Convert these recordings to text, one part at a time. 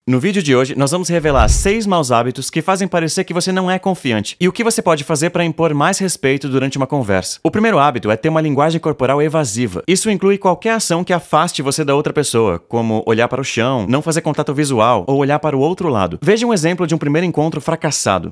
No vídeo de hoje, nós vamos revelar 6 maus hábitos que fazem parecer que você não é confiante e o que você pode fazer para impor mais respeito durante uma conversa. O primeiro hábito é ter uma linguagem corporal evasiva. Isso inclui qualquer ação que afaste você da outra pessoa, como olhar para o chão, não fazer contato visual ou olhar para o outro lado. Veja um exemplo de um primeiro encontro fracassado.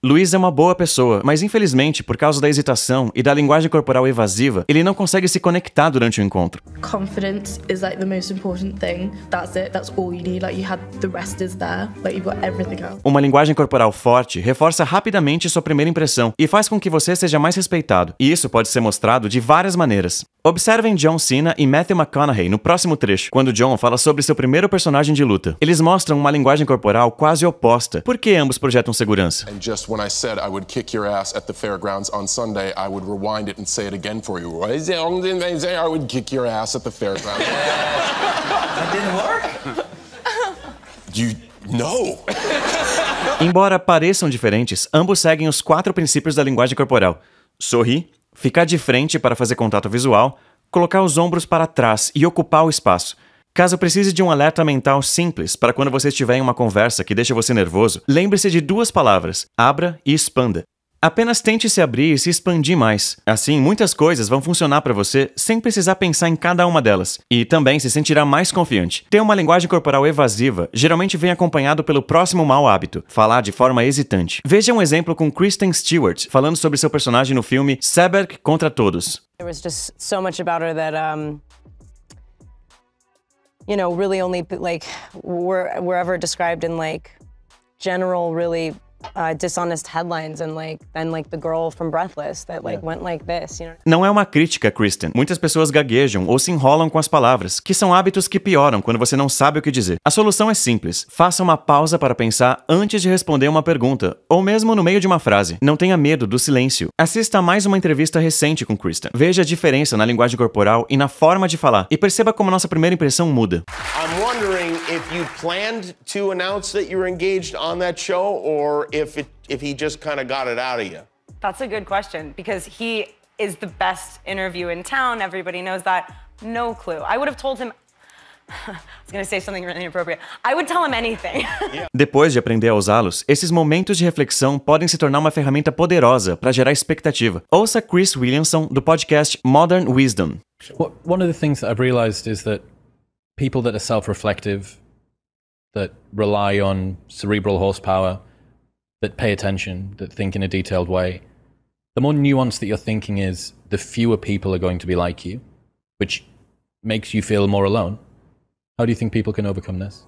Luiz é uma boa pessoa, mas infelizmente, por causa da hesitação e da linguagem corporal evasiva, ele não consegue se conectar durante o encontro. Confidence is like the most important thing. That's it. That's all you need. Like you had the rest is there. Like you've got everything else. Uma linguagem corporal forte reforça rapidamente sua primeira impressão e faz com que você seja mais respeitado. E isso pode ser mostrado de várias maneiras. Observem John Cena e Matthew McConaughey no próximo trecho, quando John fala sobre seu primeiro personagem de luta. Eles mostram uma linguagem corporal quase oposta. Por que ambos projetam segurança? And just when I said I would kick your ass at the fairgrounds on Sunday, I would rewind it and say it again for you. I would kick your ass at the fairgrounds. That didn't work? No. Embora pareçam diferentes, ambos seguem os 4 princípios da linguagem corporal. Sorrir, ficar de frente para fazer contato visual, colocar os ombros para trás e ocupar o espaço. Caso precise de um alerta mental simples para quando você estiver em uma conversa que deixa você nervoso, lembre-se de 2 palavras: abra e expanda. Apenas tente se abrir e se expandir mais. Assim, muitas coisas vão funcionar para você sem precisar pensar em cada uma delas. E também se sentirá mais confiante. Ter uma linguagem corporal evasiva geralmente vem acompanhado pelo próximo mau hábito: falar de forma hesitante. Veja um exemplo com Kristen Stewart falando sobre seu personagem no filme Seberg contra Todos. There was just so much about her that really only like were ever described in like general really dishonest headlines and then the girl from Breathless that went like this, Não é uma crítica, Kristen. Muitas pessoas gaguejam ou se enrolam com as palavras, que são hábitos que pioram quando você não sabe o que dizer. A solução é simples. Faça uma pausa para pensar antes de responder uma pergunta, ou mesmo no meio de uma frase. Não tenha medo do silêncio. Assista a mais uma entrevista recente com Kristen. Veja a diferença na linguagem corporal e na forma de falar, e perceba como nossa primeira impressão muda. I'm wondering if you planned to announce that you were engaged on that show, or if he just kind of got it out of you? That's a good question, because he is the best interview in town. Everybody knows that. No clue. I would have told him... I was going to say something really inappropriate. I would tell him anything. Depois de aprender a usá-los, esses momentos de reflexão podem se tornar uma ferramenta poderosa para gerar expectativa. Ouça Chris Williamson do podcast Modern Wisdom. One of the things that I've realized is that people that are self-reflective, that rely on cerebral horsepower, that pay attention, that think in a detailed way, the more nuanced that your thinking is, the fewer people are going to be like you, which makes you feel more alone. How do you think people can overcome this?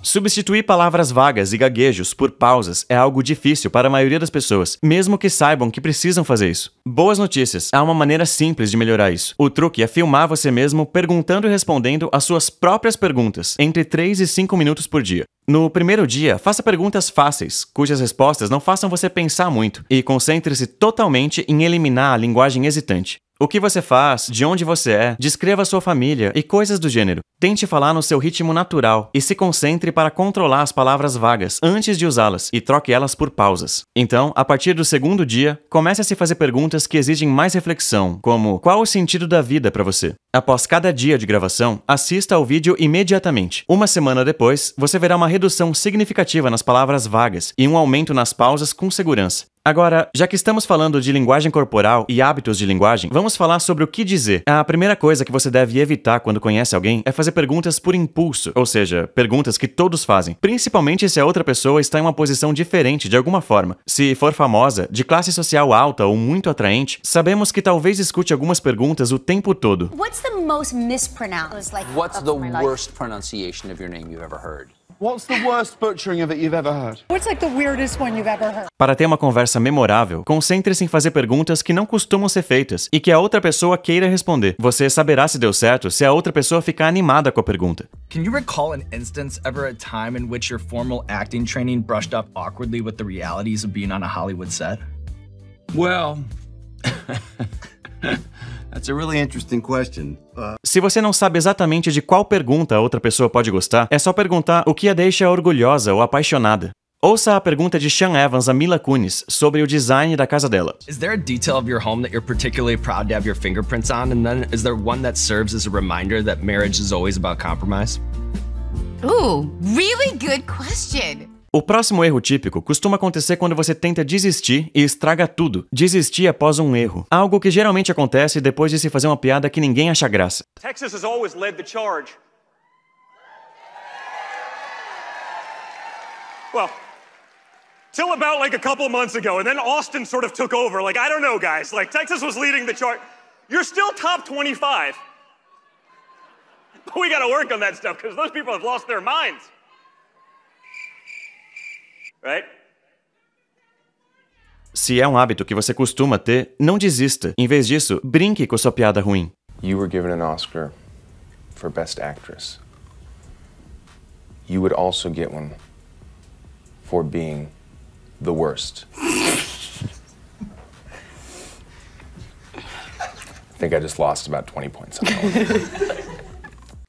Substituir palavras vagas e gaguejos por pausas é algo difícil para a maioria das pessoas, mesmo que saibam que precisam fazer isso. Boas notícias, há uma maneira simples de melhorar isso. O truque é filmar você mesmo perguntando e respondendo as suas próprias perguntas, entre 3 e 5 minutos por dia. No primeiro dia, faça perguntas fáceis, cujas respostas não façam você pensar muito, e concentre-se totalmente em eliminar a linguagem hesitante. O que você faz, de onde você é, descreva a sua família e coisas do gênero. Tente falar no seu ritmo natural e se concentre para controlar as palavras vagas antes de usá-las e troque elas por pausas. Então, a partir do segundo dia, comece a se fazer perguntas que exigem mais reflexão, como: qual o sentido da vida para você? Após cada dia de gravação, assista ao vídeo imediatamente. Uma semana depois, você verá uma redução significativa nas palavras vagas e um aumento nas pausas com segurança. Agora, já que estamos falando de linguagem corporal e hábitos de linguagem, vamos falar sobre o que dizer. A primeira coisa que você deve evitar quando conhece alguém é fazer perguntas por impulso, ou seja, perguntas que todos fazem, principalmente se a outra pessoa está em uma posição diferente de alguma forma. Se for famosa, de classe social alta ou muito atraente, sabemos que talvez escute algumas perguntas o tempo todo. What's the most mispronounced? What's the worst pronunciation of your name you've ever heard? What's the worst butchering of it you've ever heard? What's like the weirdest one you've ever heard? Para ter uma conversa memorável, concentre-se em fazer perguntas que não costumam ser feitas e que a outra pessoa queira responder. Você saberá se deu certo se a outra pessoa ficar animada com a pergunta. Can you recall an instance, ever a time in which your formal acting training brushed up awkwardly with the realities of being on a Hollywood set? Well... That's a really interesting question. Se você não sabe exatamente de qual pergunta a outra pessoa pode gostar, é só perguntar o que a deixa orgulhosa ou apaixonada. Ouça a pergunta de Sean Evans a Mila Kunis sobre o design da casa dela. Is there a detail of your home that you're particularly proud to have your fingerprints on? And then is there one that serves as a reminder that marriage is always about compromise? Ooh, really good question. O próximo erro típico costuma acontecer quando você tenta desistir e estraga tudo. Desistir após um erro. Algo que geralmente acontece depois de se fazer uma piada que ninguém acha graça. Texas has always led the charge. Well, till about like a couple months ago, and then Austin sort of took over. Like, I don't know, guys. Like, Texas was leading the charge. You're still top 25. But we gotta work on that stuff, because those people have lost their minds. Right? Se é um hábito que você costuma ter, não desista. Em vez disso, brinque com sua piada ruim. You were given an Oscar for Best Actress. You would also get one for being the worst. I think I just lost about 20 points on that one.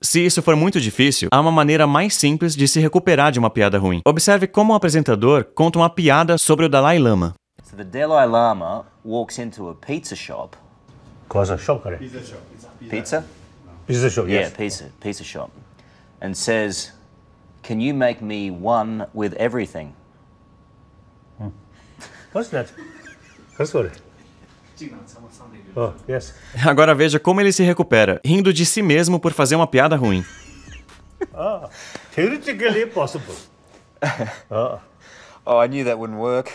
Se isso for muito difícil, há uma maneira mais simples de se recuperar de uma piada ruim. Observe como um apresentador conta uma piada sobre o Dalai Lama. So the Dalai Lama walks into a pizza shop. Pizza shop? Pizza? Pizza shop, yes. Yeah, pizza shop. And says, "Can you make me one with everything?" What's that? What's that? Oh, yes. Agora veja como ele se recupera, rindo de si mesmo por fazer uma piada ruim. Theoretically possible. Oh, I knew that wouldn't work.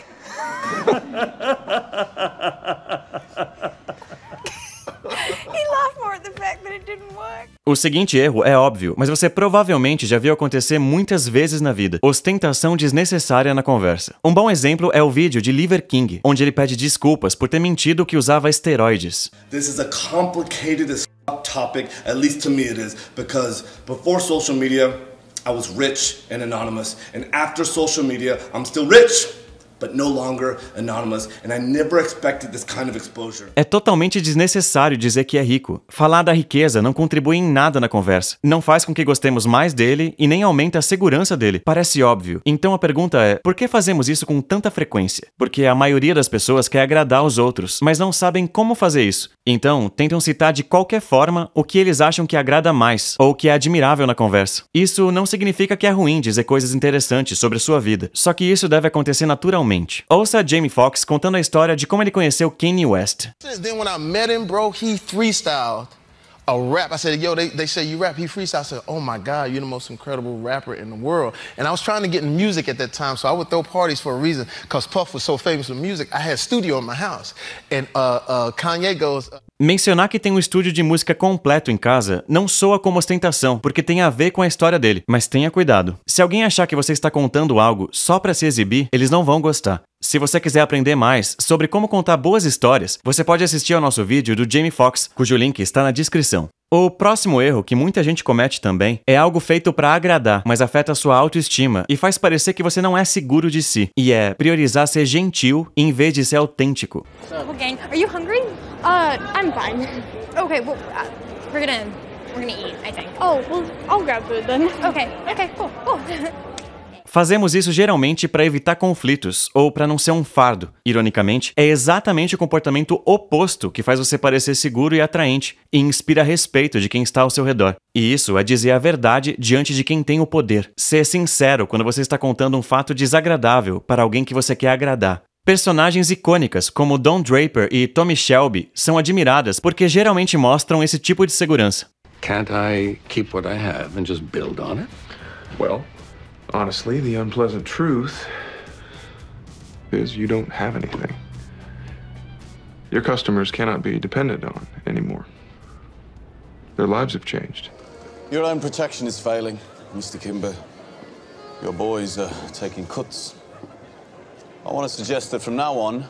He laughed more at the fact that it didn't work. O seguinte erro é óbvio, mas você provavelmente já viu acontecer muitas vezes na vida. Ostentação desnecessária na conversa. Um bom exemplo é o vídeo de Liver King, onde ele pede desculpas por ter mentido que usava esteroides. This is a complicated as topic, at least to me it is, because before social media, I was rich and anonymous, and after social media, I'm still rich, but no longer anonymous, and I never expected this kind of exposure. É totalmente desnecessário dizer que é rico. Falar da riqueza não contribui em nada na conversa. Não faz com que gostemos mais dele e nem aumenta a segurança dele. Parece óbvio. Então a pergunta é, por que fazemos isso com tanta frequência? Porque a maioria das pessoas quer agradar os outros, mas não sabem como fazer isso. Então, tentam citar de qualquer forma o que eles acham que agrada mais, ou que é admirável na conversa. Isso não significa que é ruim dizer coisas interessantes sobre sua vida, só que isso deve acontecer naturalmente. Ouça Jamie Foxx contando a história de como ele conheceu Kanye West. Then when I met him, bro, he freestyled a rap. I said, yo, they say you rap. He freestyled. I said, oh my God, you're the most incredible rapper in the world. And I was trying to get in music at that time, so I would throw parties for a reason. Because Puff was so famous with music, I had a studio in my house. And Kanye goes... Mencionar que tem um estúdio de música completo em casa não soa como ostentação, porque tem a ver com a história dele. Mas tenha cuidado. Se alguém achar que você está contando algo só para se exibir, eles não vão gostar. Se você quiser aprender mais sobre como contar boas histórias, você pode assistir ao nosso vídeo do Jamie Foxx, cujo link está na descrição. O próximo erro que muita gente comete também é algo feito para agradar, mas afeta sua autoestima e faz parecer que você não é seguro de si. E é priorizar ser gentil em vez de ser autêntico. Gang, are you hungry? I'm fine. Okay, well, we're gonna eat, I think. Oh, well, I'll grab food then. Okay, cool. Fazemos isso geralmente para evitar conflitos ou para não ser um fardo. Ironicamente, é exatamente o comportamento oposto que faz você parecer seguro e atraente e inspira respeito de quem está ao seu redor. E isso é dizer a verdade diante de quem tem o poder. Ser sincero quando você está contando um fato desagradável para alguém que você quer agradar. Personagens icônicas como Don Draper e Tommy Shelby são admiradas porque geralmente mostram esse tipo de segurança. Can't I keep what I have and just build on it? Well, honestly, the unpleasant truth is you don't have anything. Your customers cannot be depended on anymore. Their lives have changed. Your own protection is failing, Mr. Kimber. Your boys are taking cuts. I want to suggest that from now on,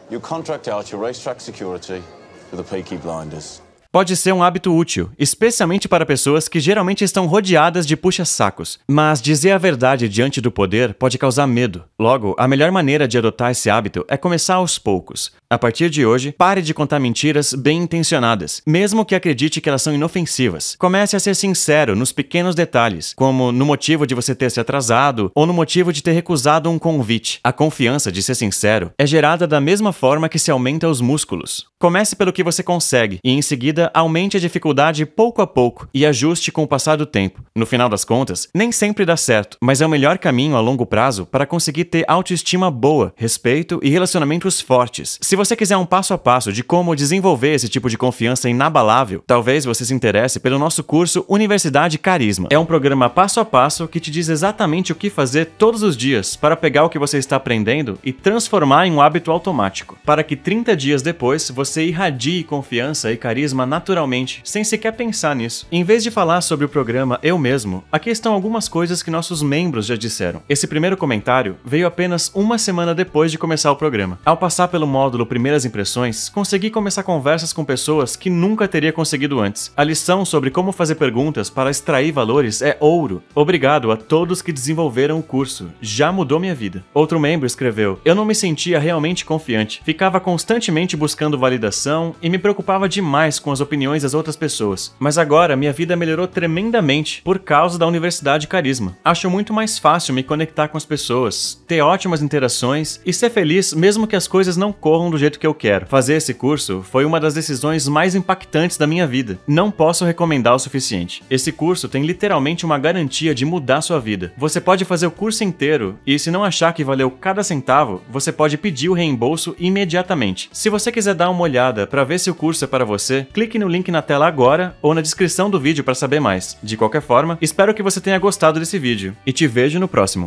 you contract out your racetrack security to the Peaky Blinders. Pode ser um hábito útil, especialmente para pessoas que geralmente estão rodeadas de puxa-sacos. Mas dizer a verdade diante do poder pode causar medo. Logo, a melhor maneira de adotar esse hábito é começar aos poucos. A partir de hoje, pare de contar mentiras bem intencionadas, mesmo que acredite que elas são inofensivas. Comece a ser sincero nos pequenos detalhes, como no motivo de você ter se atrasado ou no motivo de ter recusado um convite. A confiança de ser sincero é gerada da mesma forma que se aumenta os músculos. Comece pelo que você consegue e, em seguida, aumente a dificuldade pouco a pouco e ajuste com o passar do tempo. No final das contas, nem sempre dá certo, mas é o melhor caminho a longo prazo para conseguir ter autoestima boa, respeito e relacionamentos fortes. Se você quiser um passo a passo de como desenvolver esse tipo de confiança inabalável, talvez você se interesse pelo nosso curso Universidade Carisma. É um programa passo a passo que te diz exatamente o que fazer todos os dias para pegar o que você está aprendendo e transformar em um hábito automático, para que 30 dias depois você irradie confiança e carisma naturalmente, sem sequer pensar nisso. Em vez de falar sobre o programa eu mesmo, aqui estão algumas coisas que nossos membros já disseram. Esse primeiro comentário veio apenas uma semana depois de começar o programa. Ao passar pelo módulo Primeiras Impressões, consegui começar conversas com pessoas que nunca teria conseguido antes. A lição sobre como fazer perguntas para extrair valores é ouro. Obrigado a todos que desenvolveram o curso. Já mudou minha vida. Outro membro escreveu: eu não me sentia realmente confiante. Ficava constantemente buscando validação e me preocupava demais com as opiniões das outras pessoas. Mas agora minha vida melhorou tremendamente por causa da Universidade Carisma. Acho muito mais fácil me conectar com as pessoas, ter ótimas interações e ser feliz mesmo que as coisas não corram do jeito que eu quero. Fazer esse curso foi uma das decisões mais impactantes da minha vida. Não posso recomendar o suficiente. Esse curso tem literalmente uma garantia de mudar sua vida. Você pode fazer o curso inteiro e, se não achar que valeu cada centavo, você pode pedir o reembolso imediatamente. Se você quiser dar uma olhada para ver se o curso é para você, clique no link na tela agora ou na descrição do vídeo para saber mais. De qualquer forma, espero que você tenha gostado desse vídeo e te vejo no próximo.